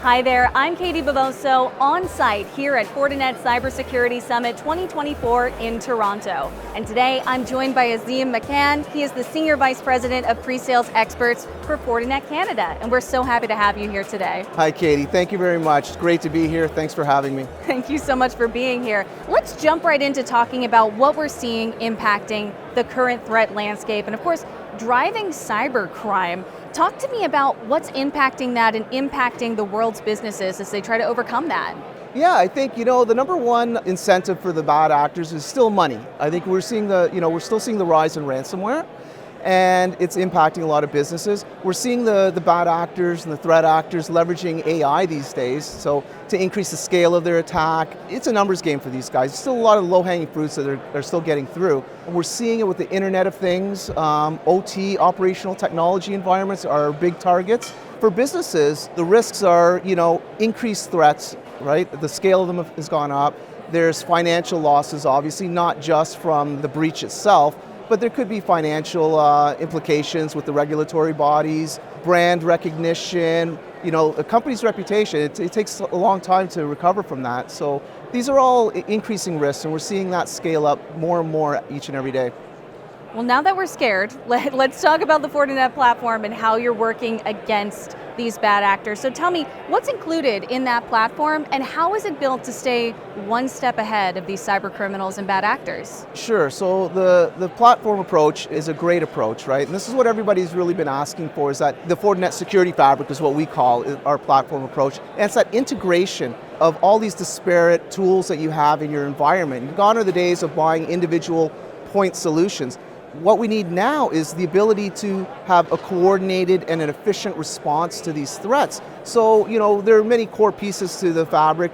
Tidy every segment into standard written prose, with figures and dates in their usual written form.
Hi there, I'm Katie Bovoso on site here at Fortinet Cybersecurity Summit 2024 in Toronto. And today I'm joined by Azim Makan. He is the Senior Vice President of Pre-Sales Experts for Fortinet Canada. And we're so happy to have you here today. Hi Katie, thank you very much. It's great to be here. Thanks for having me. Thank you so much for being here. Let's jump right into talking about what we're seeing impacting the current threat landscape and of course, driving cybercrime. Talk to me about what's impacting that and impacting the world's businesses as they try to overcome that. Yeah, I think, the number one incentive for the bad actors is still money. I think we're seeing we're still seeing the rise in ransomware, and it's impacting a lot of businesses. We're seeing the bad actors and the threat actors leveraging AI these days, so to increase the scale of their attack. It's a numbers game for these guys. There's still a lot of low-hanging fruits that are still getting through. And we're seeing it with the Internet of Things. OT, operational technology environments are big targets. For businesses, the risks are, increased threats, right? The scale of them has gone up. There's financial losses, obviously, not just from the breach itself, but there could be financial implications with the regulatory bodies, brand recognition, a company's reputation. It takes a long time to recover from that. So these are all increasing risks, and we're seeing that scale up more and more each and every day. Well, now that we're scared, let's talk about the Fortinet platform and how you're working against these bad actors. So tell me, what's included in that platform and how is it built to stay one step ahead of these cyber criminals and bad actors? Sure, so the platform approach is a great approach, right? And this is what everybody's really been asking for, is that the Fortinet Security Fabric is what we call our platform approach. And it's that integration of all these disparate tools that you have in your environment. Gone are the days of buying individual point solutions. What we need now is the ability to have a coordinated and an efficient response to these threats. So, there are many core pieces to the fabric,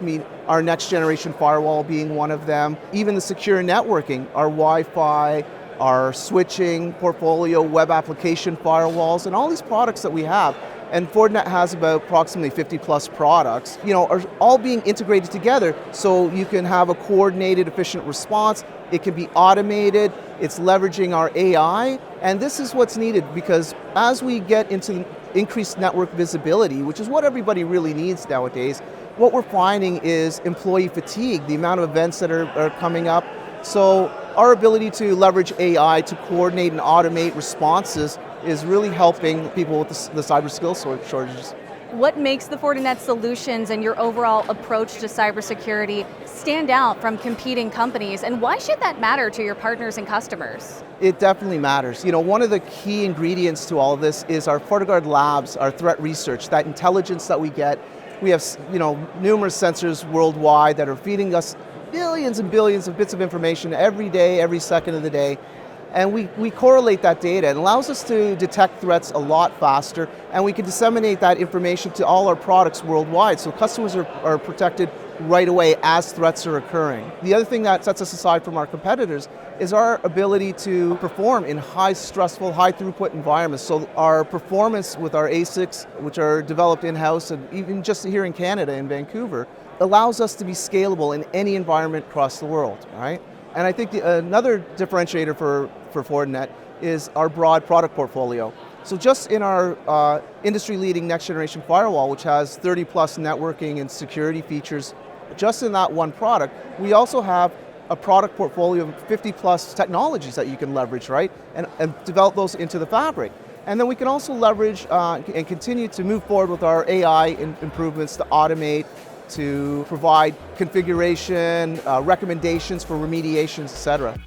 our next generation firewall being one of them, even the secure networking, our Wi-Fi, our switching portfolio, web application firewalls, and all these products that we have. And Fortinet has about approximately 50 plus products, are all being integrated together so you can have a coordinated, efficient response. It can be automated, it's leveraging our AI, and this is what's needed because as we get into increased network visibility, which is what everybody really needs nowadays, what we're finding is employee fatigue, the amount of events that are coming up. So our ability to leverage AI to coordinate and automate responses is really helping people with the cyber skill shortages. What makes the Fortinet solutions and your overall approach to cybersecurity stand out from competing companies, and why should that matter to your partners and customers? It definitely matters. One of the key ingredients to all of this is our FortiGuard labs, our threat research, that intelligence that we get. We have, numerous sensors worldwide that are feeding us billions and billions of bits of information every day, every second of the day. And we correlate that data. It allows us to detect threats a lot faster, and we can disseminate that information to all our products worldwide, so customers are protected right away as threats are occurring. The other thing that sets us aside from our competitors is our ability to perform in high stressful, high throughput environments. So our performance with our ASICs, which are developed in-house, and even just here in Canada, in Vancouver, allows us to be scalable in any environment across the world, right? And I think another differentiator for Fortinet is our broad product portfolio. So just in our industry-leading next-generation firewall, which has 30 plus networking and security features, just in that one product, we also have a product portfolio of 50 plus technologies that you can leverage, right? And develop those into the fabric. And then we can also leverage and continue to move forward with our AI improvements to automate, to provide configuration, recommendations for remediations, et cetera.